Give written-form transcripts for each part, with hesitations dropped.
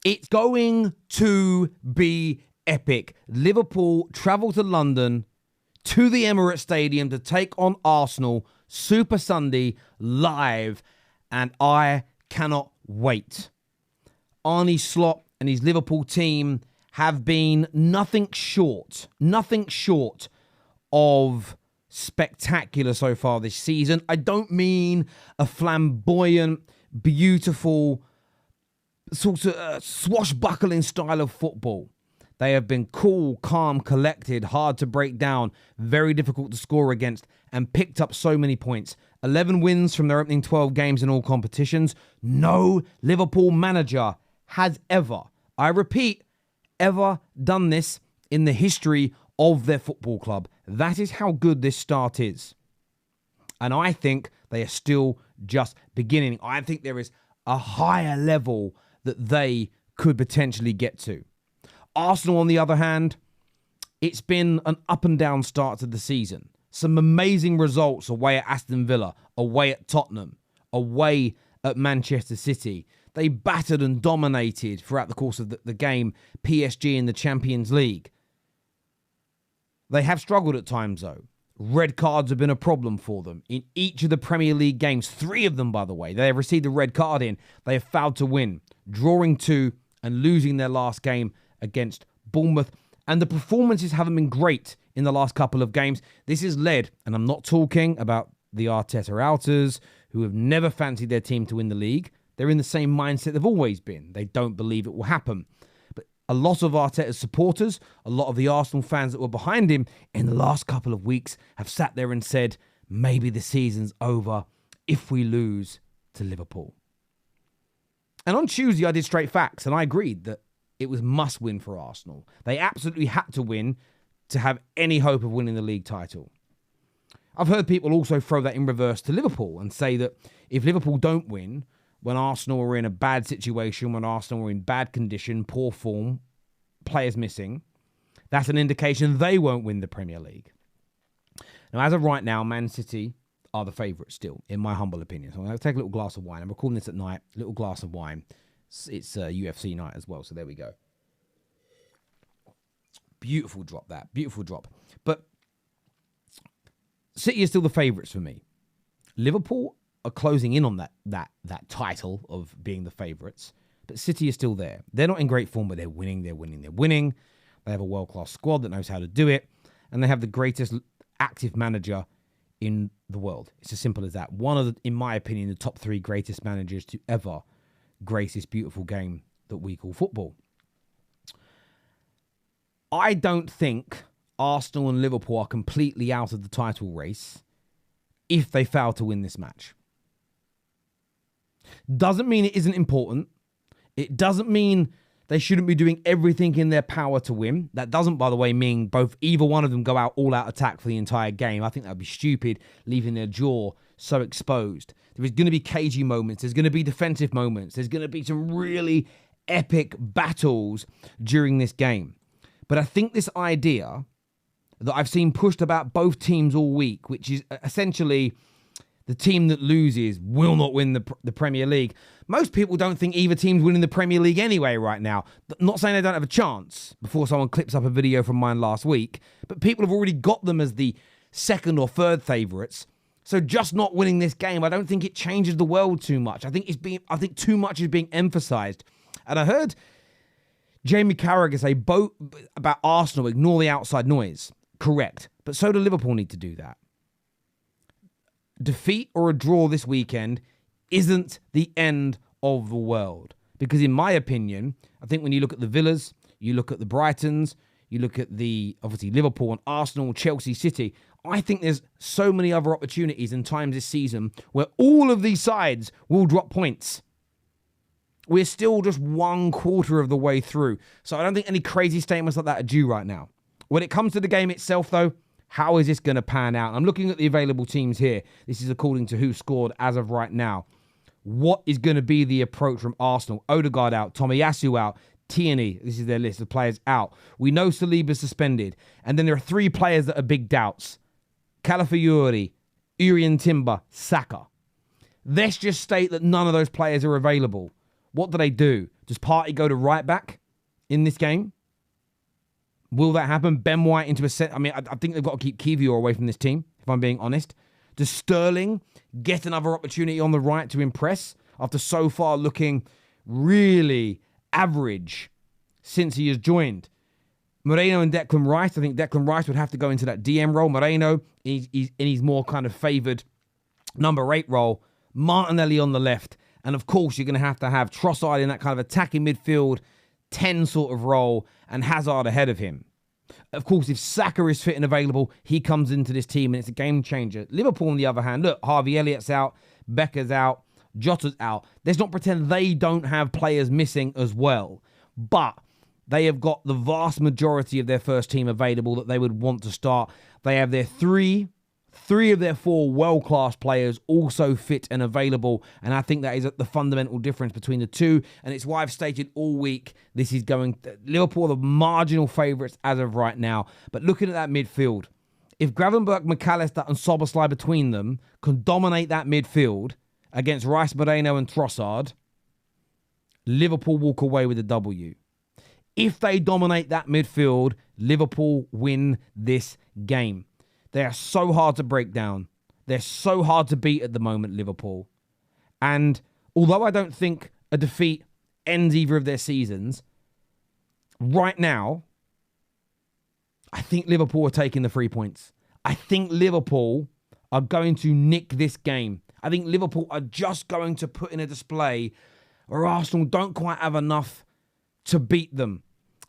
It's going to be epic. Liverpool travel to London, to the Emirates Stadium to take on Arsenal, Super Sunday, live, and I cannot wait. Arne Slot and his Liverpool team have been nothing short of spectacular so far this season. I don't mean a flamboyant, beautiful, sort of swashbuckling style of football. They have been cool, calm, collected, hard to break down, very difficult to score against, and picked up so many points. 11 wins from their opening 12 games in all competitions. No Liverpool manager has ever, I repeat, ever done this in the history of their football club. That is how good this start is. And I think they are still just beginning. I think there is a higher level that they could potentially get to. Arsenal, on the other hand, it's been an up and down start to the season. Some amazing results away at Aston Villa, away at Tottenham, away at Manchester City. They battered and dominated throughout the course of the game PSG in the Champions League. They have struggled at times, though. Red cards have been a problem for them. In each of the Premier League games, 3 of them, by the way, they have received a red card in. They have failed to win, drawing 2 and losing their last game against Bournemouth. And the performances haven't been great in the last couple of games. This is led, and I'm not talking about the Arteta outers who have never fancied their team to win the league. They're in the same mindset they've always been. They don't believe it will happen. But a lot of Arteta's supporters, a lot of the Arsenal fans that were behind him in the last couple of weeks have sat there and said, maybe the season's over if we lose to Liverpool. And on Tuesday, I did straight facts, and I agreed that it was must win for Arsenal. They absolutely had to win to have any hope of winning the league title. I've heard people also throw that in reverse to Liverpool and say that if Liverpool don't win, when Arsenal are in a bad situation, when Arsenal are in bad condition, poor form, players missing, that's an indication they won't win the Premier League. Now, as of right now, Man City are the favourites still, in my humble opinion. So I'm going to take a little glass of wine. I'm recording this at night, a little glass of wine. It's UFC night as well, so there we go. Beautiful drop, that. Beautiful drop. But City is still the favourites for me. Liverpool are closing in on that title of being the favourites, but City is still there. They're not in great form, but they're winning. They have a world-class squad that knows how to do it, and they have the greatest active manager in the world. It's as simple as that. One of the, in my opinion, the top 3 greatest managers to ever grace this beautiful game that we call football. I don't think Arsenal and Liverpool are completely out of the title race if they fail to win this match. Doesn't mean it isn't important. It doesn't mean they shouldn't be doing everything in their power to win. That doesn't, by the way, mean either one of them go out all-out attack for the entire game. I think that would be stupid, leaving their jaw so exposed. There is going to be cagey moments. There's going to be defensive moments. There's going to be some really epic battles during this game. But I think this idea that I've seen pushed about both teams all week, which is essentially the team that loses will not win the Premier League. Most people don't think either team's winning the Premier League anyway right now. Not saying they don't have a chance before someone clips up a video from mine last week, but people have already got them as the second or third favourites. So just not winning this game, I don't think it changes the world too much. I think too much is being emphasised. And I heard Jamie Carragher say about Arsenal, ignore the outside noise. Correct. But so do Liverpool need to do that. Defeat or a draw this weekend isn't the end of the world. Because in my opinion, I think when you look at the Villas, you look at the Brightons, you look at the, obviously, Liverpool and Arsenal, Chelsea, City, I think there's so many other opportunities and times this season where all of these sides will drop points. We're still just 1/4 of the way through. So I don't think any crazy statements like that are due right now. When it comes to the game itself, though, how is this going to pan out? I'm looking at the available teams here. This is according to who scored as of right now. What is going to be the approach from Arsenal? Odegaard out, Tomiyasu out, Tierney, this is their list of players out. We know Saliba's suspended. And then there are 3 players that are big doubts. Calafiori, Urian Timber, Saka. Let's just state that none of those players are available. What do? Does Partey go to right back in this game? Will that happen? Ben White into a set. I mean, I think they've got to keep Kiwior away from this team, if I'm being honest. Does Sterling get another opportunity on the right to impress after so far looking really average since he has joined? Moreno and Declan Rice. I think Declan Rice would have to go into that DM role. Moreno, he's more kind of favoured number 8 role. Martinelli on the left. And of course, you're going to have Trossard in that kind of attacking midfield 10 sort of role and Hazard ahead of him. Of course, if Saka is fit and available, he comes into this team and it's a game changer. Liverpool, on the other hand, look, Harvey Elliott's out, Becker's out, Jota's out. Let's not pretend they don't have players missing as well. But they have got the vast majority of their first team available that they would want to start. They have their three of their 4 world-class players also fit and available. And I think that is the fundamental difference between the two. And it's why I've stated all week, Liverpool are the marginal favourites as of right now. But looking at that midfield, if Gravenberch, McAllister and Szoboszlai between them can dominate that midfield against Rice, Moreno and Trossard, Liverpool walk away with a W. If they dominate that midfield, Liverpool win this game. They are so hard to break down. They're so hard to beat at the moment, Liverpool. And although I don't think a defeat ends either of their seasons, right now, I think Liverpool are taking the 3 points. I think Liverpool are going to nick this game. I think Liverpool are just going to put in a display where Arsenal don't quite have enough to beat them.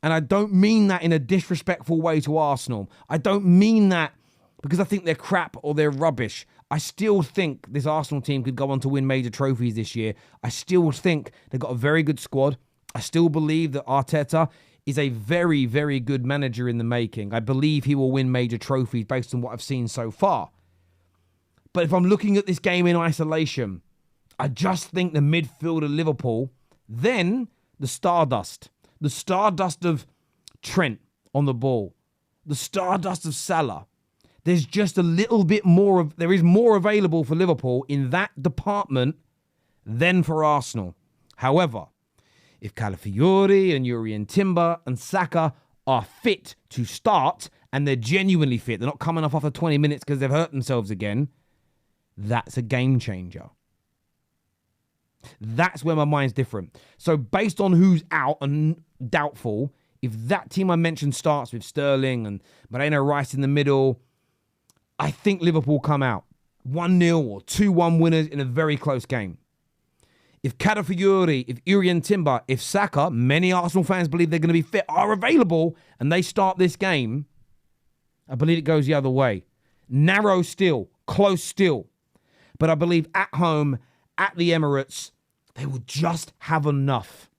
And I don't mean that in a disrespectful way to Arsenal. I don't mean that because I think they're crap or they're rubbish. I still think this Arsenal team could go on to win major trophies this year. I still think they've got a very good squad. I still believe that Arteta is a very, very good manager in the making. I believe he will win major trophies based on what I've seen so far. But if I'm looking at this game in isolation, I just think the midfield of Liverpool, then the stardust of Trent on the ball, the stardust of Salah. There's just a little bit more there is more available for Liverpool in that department than for Arsenal. However, if Calafiori and Urian Timber and Saka are fit to start, and they're genuinely fit, they're not coming off after 20 minutes because they've hurt themselves again, that's a game changer. That's where my mind's different. So based on who's out and doubtful, if that team I mentioned starts with Sterling and Moreno Rice in the middle, I think Liverpool come out 1-0 or 2-1 winners in a very close game. If Calafiori, if Urian Timber, if Saka, many Arsenal fans believe they're going to be fit, are available, and they start this game, I believe it goes the other way. Narrow still, close still. But I believe at home, at the Emirates, they will just have enough.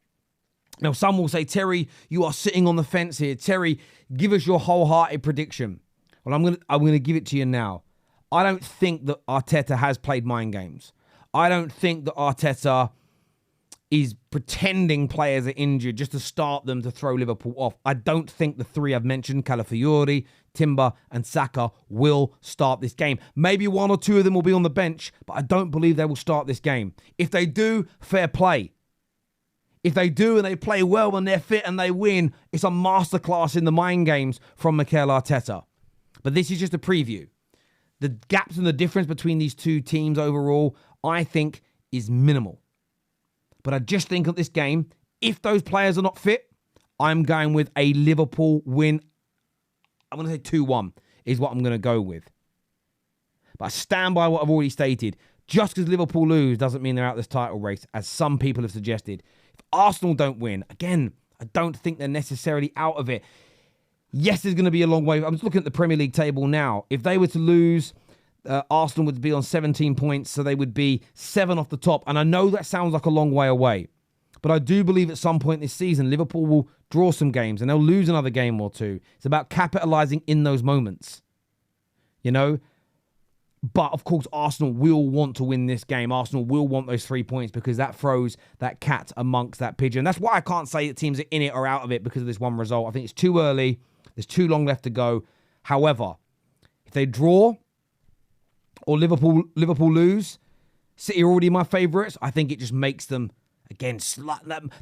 Now, some will say, Terry, you are sitting on the fence here. Terry, give us your wholehearted prediction. Well, I'm going to give it to you now. I don't think that Arteta has played mind games. I don't think that Arteta is pretending players are injured just to start them to throw Liverpool off. I don't think the 3 I've mentioned, Calafiori, Timber and Saka, will start this game. Maybe 1 or 2 of them will be on the bench, but I don't believe they will start this game. If they do, fair play. If they do and they play well and they're fit and they win, it's a masterclass in the mind games from Mikel Arteta. But this is just a preview. The gaps and the difference between these two teams overall, I think, is minimal. But I just think of this game, if those players are not fit, I'm going with a Liverpool win. I'm going to say 2-1 is what I'm going to go with. But I stand by what I've already stated. Just because Liverpool lose doesn't mean they're out of this title race, as some people have suggested. If Arsenal don't win, again, I don't think they're necessarily out of it. Yes, there's going to be a long way. I'm just looking at the Premier League table now. If they were to lose, Arsenal would be on 17 points, so they would be 7 off the top. And I know that sounds like a long way away. But I do believe at some point this season, Liverpool will draw some games and they'll lose another game or two. It's about capitalising in those moments. You know? But, of course, Arsenal will want to win this game. Arsenal will want those 3 points because that throws that cat amongst that pigeon. That's why I can't say that teams are in it or out of it because of this one result. I think it's too early. There's too long left to go. However, if they draw or Liverpool lose, City are already my favourites. I think it just makes them Again,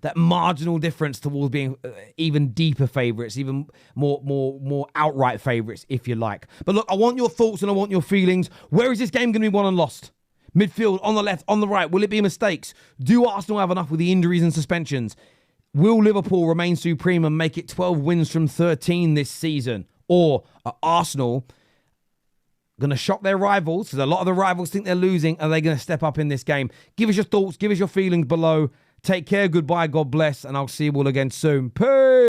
that marginal difference towards being even deeper favourites, even more outright favourites, if you like. But look, I want your thoughts and I want your feelings. Where is this game going to be won and lost? Midfield, on the left, on the right. Will it be mistakes? Do Arsenal have enough with the injuries and suspensions? Will Liverpool remain supreme and make it 12 wins from 13 this season? Or are Arsenal going to shock their rivals? Because a lot of the rivals think they're losing. Are they going to step up in this game? Give us your thoughts. Give us your feelings below. Take care. Goodbye. God bless. And I'll see you all again soon. Peace.